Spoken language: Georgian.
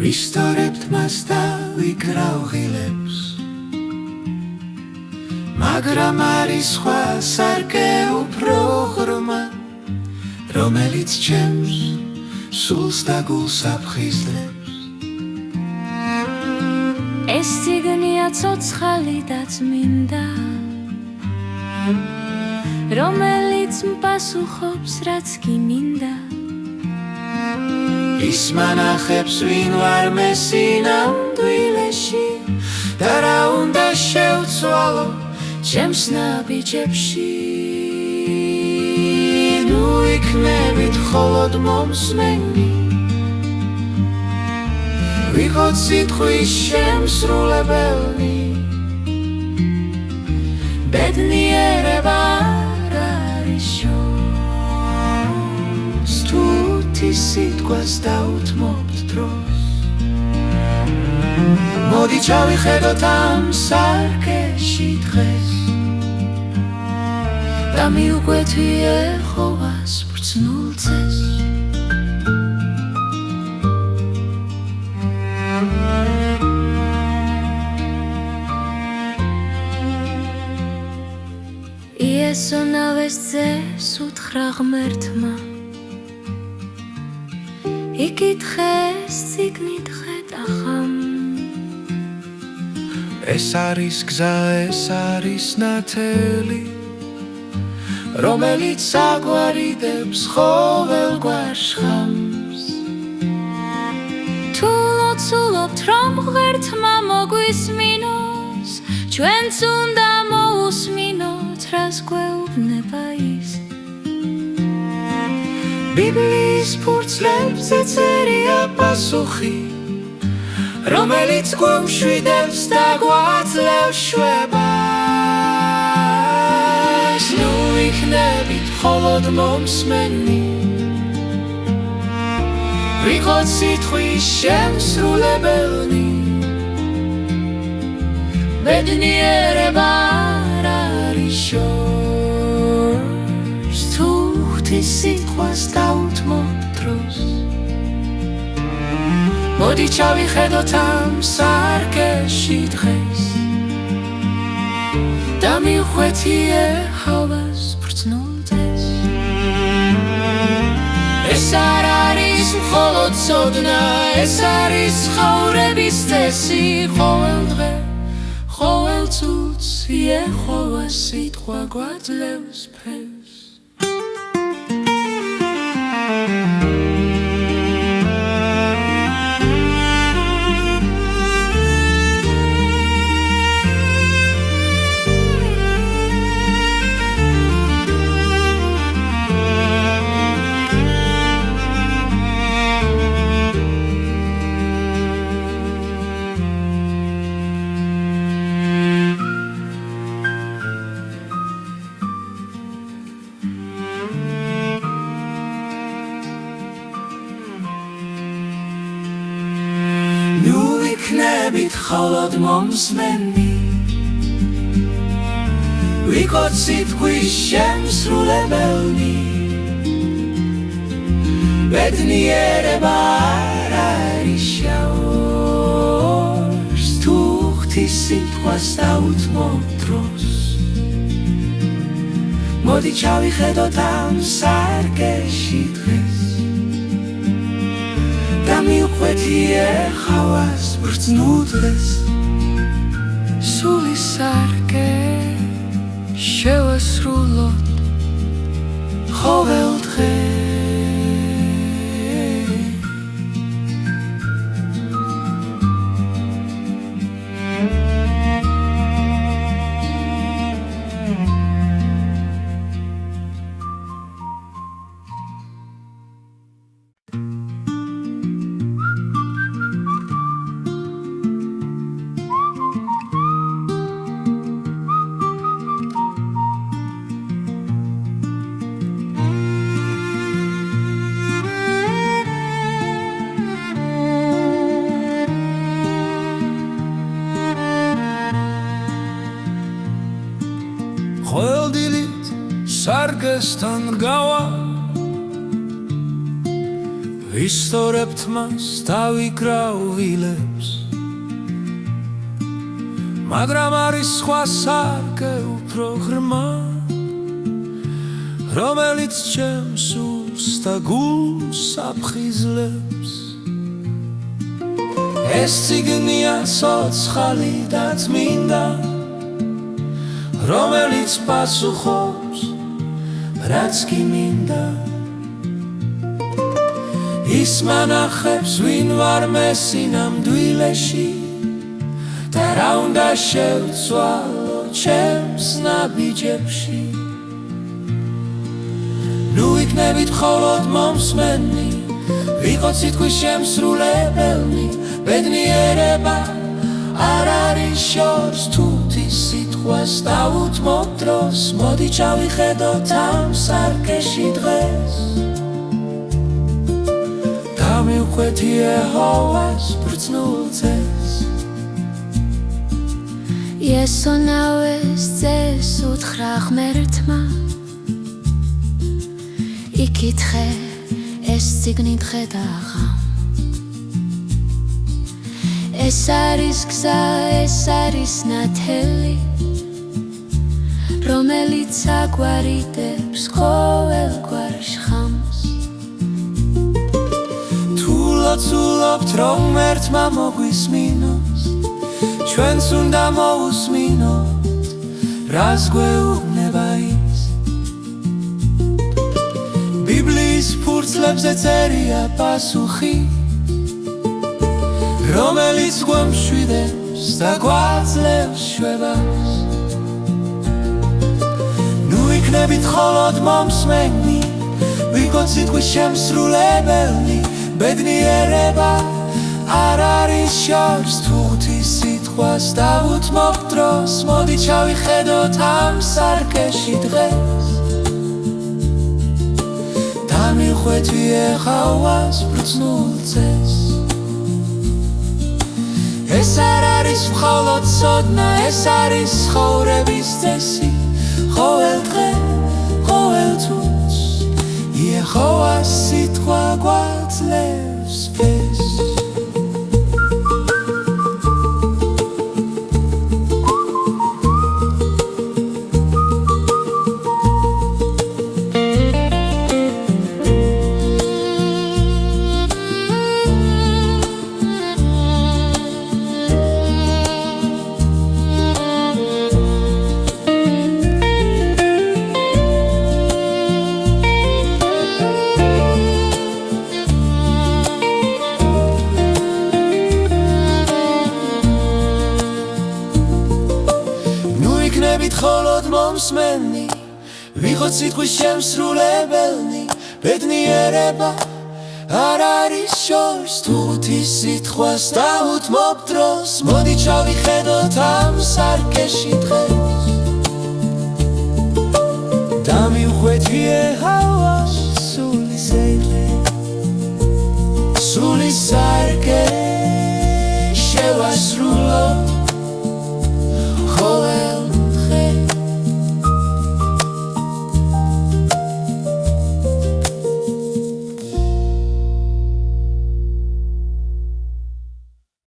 ვისტორებთ მას და ვიკრავ ღილებს მაგრამ არის სხვა სარკე უფრო ღრმა რომელიც ჩემს სულს და გულს აფხიზლებს ეს ციგნია ცოცხალი და წმინდა რომელიც მპასუხობს რაც კი მინდა ის მანახებს ვინ ვარ მე სინამდვილეში და რა უნდა შევცვალო ჩემს ნაბიჯებში ნუ იქნებით მხოლოდ მომსმენი ვიყოთ სიტყვის შემსრულებელი ბედნიერება არ არის სიტყვას დავუთმობთ დროს მოდი ჩავიხედოთ ამ სარკეში დღეს და მივყვეთ იეჰოვას ბრძნულ წესს იესო ნავეს ძეს უთხრა ღმერთმა იკითხეს წიგნით ხედახამ ეს არის გზა ეს არის ნათელი რომელიც აგვარიდებს ყოველ გვარშხამს თუ ლოცულობთ რომ ღმერთმა მოგვისმინოს ჩვენც უნდა მოусმინოთ რას გვეუბნება ის ბიბლიის ფურცლებზე წერია პასუხი რომელიც გვემშვიდებს და გვაძლევს შვებას ნუ იქნებით მხოლოდ მომსმენი ვიყოთ სიტყვის შემსრულებელი ბედნიერება არ არის შორს თუ ღვთის სიტყვას დავუთმობთ დროს მოდი ჩავიხედოთ ამ სარკეში დღეს და მივხვეთ იეჰოვას ბრძნულ წესს ეს არ არის მხოლოდ ცოდნა ეს არის ცხოვრების წესი ყოველ დღე ყოველ წუთს იეჰოვას სიტყვა გვაძლევს ფერს ნუ იქნებით მხოლოდ მომსმენი ვიყოთ სიტყვის შემსრულებელი ბედნიერება არ არის შორს თუ ღვთის სიტყვას დავუთმობთ დროს მოდი ჩავიხედოთ ამ სარკეში დღეს და მივხვეთ იეჰოვას ბრძნულ დღეს სული სარკე შევასრულოთ ყოველ დღე სარგესთან გავა ვისწორებთ მას დავიკრავ ვილებს მაგრამ არის სხვა სარგე უფრო ღრმა რომელიც ჩემს უსს და გულს აფხიზლებს ეს წიგნია ცოცხალი და წმინდა რომელიც პასუხობს რაც კი მინდა ის მანახებს ვინ ვარ მე სინამდვილეში და რა უნდა შევცვალო ჩემს ნაბიჯებში ნუ იქნებით მხოლოდ მომსმენი ვიყოთ სიტყვის შემსრულებელი ბედნიერება არ არის შორს თუთის სიტყვას დავუთმობ დროს მოდი ჩავიხედოთ ამ სარკეში დღეს დამივხვეთ იეჰოვას ბრძნულ წეს იესონავეს წეს უთხრა ღმერთმა იკითხე ეს წიგნი დღე და ღამ ეს არის გზა ეს არის ნათელი რომელიც აგვარიდებს ყოველგვარ შხამს თუ ლოცულობთ რომ ერთმა მოგვისმინოს ჩვენც უნდა მოусმინოთ რას გვეუბნება ის ბიბლიის ფურცლებზე წერია პასუხი რომელიც გვამშვიდებს და გვაძლევს შვებას ნუ იქნებით მხოლოდ მომსმენი ვიყოთ სიტყვის შემსრულებელი ბედნიერება არ არის შორს თუთის სიტყვას დავუთმობ დროს მოდი ჩავიხედოთ ამ სარკეში დღეს დამივხვეთ იეჰოვას ბრძნულ წეს ეს არ არის მხოლოდ ცოდნა ეს არის ცხოვრების წესი ყოველ დღე ყოველ თვეში იეჰოვას სიტყვა გვაძლევს ფეს მხოლოდ მომსმენი ვიყოთ სიტყვის შემსრულებელი ბედნიერება არ არის შორს თუთის სიტყვას დავუთმობ დროს მოდი ჩავიხედოთ ამ სარკეში დღეს დამივხვეთ იეჰოვას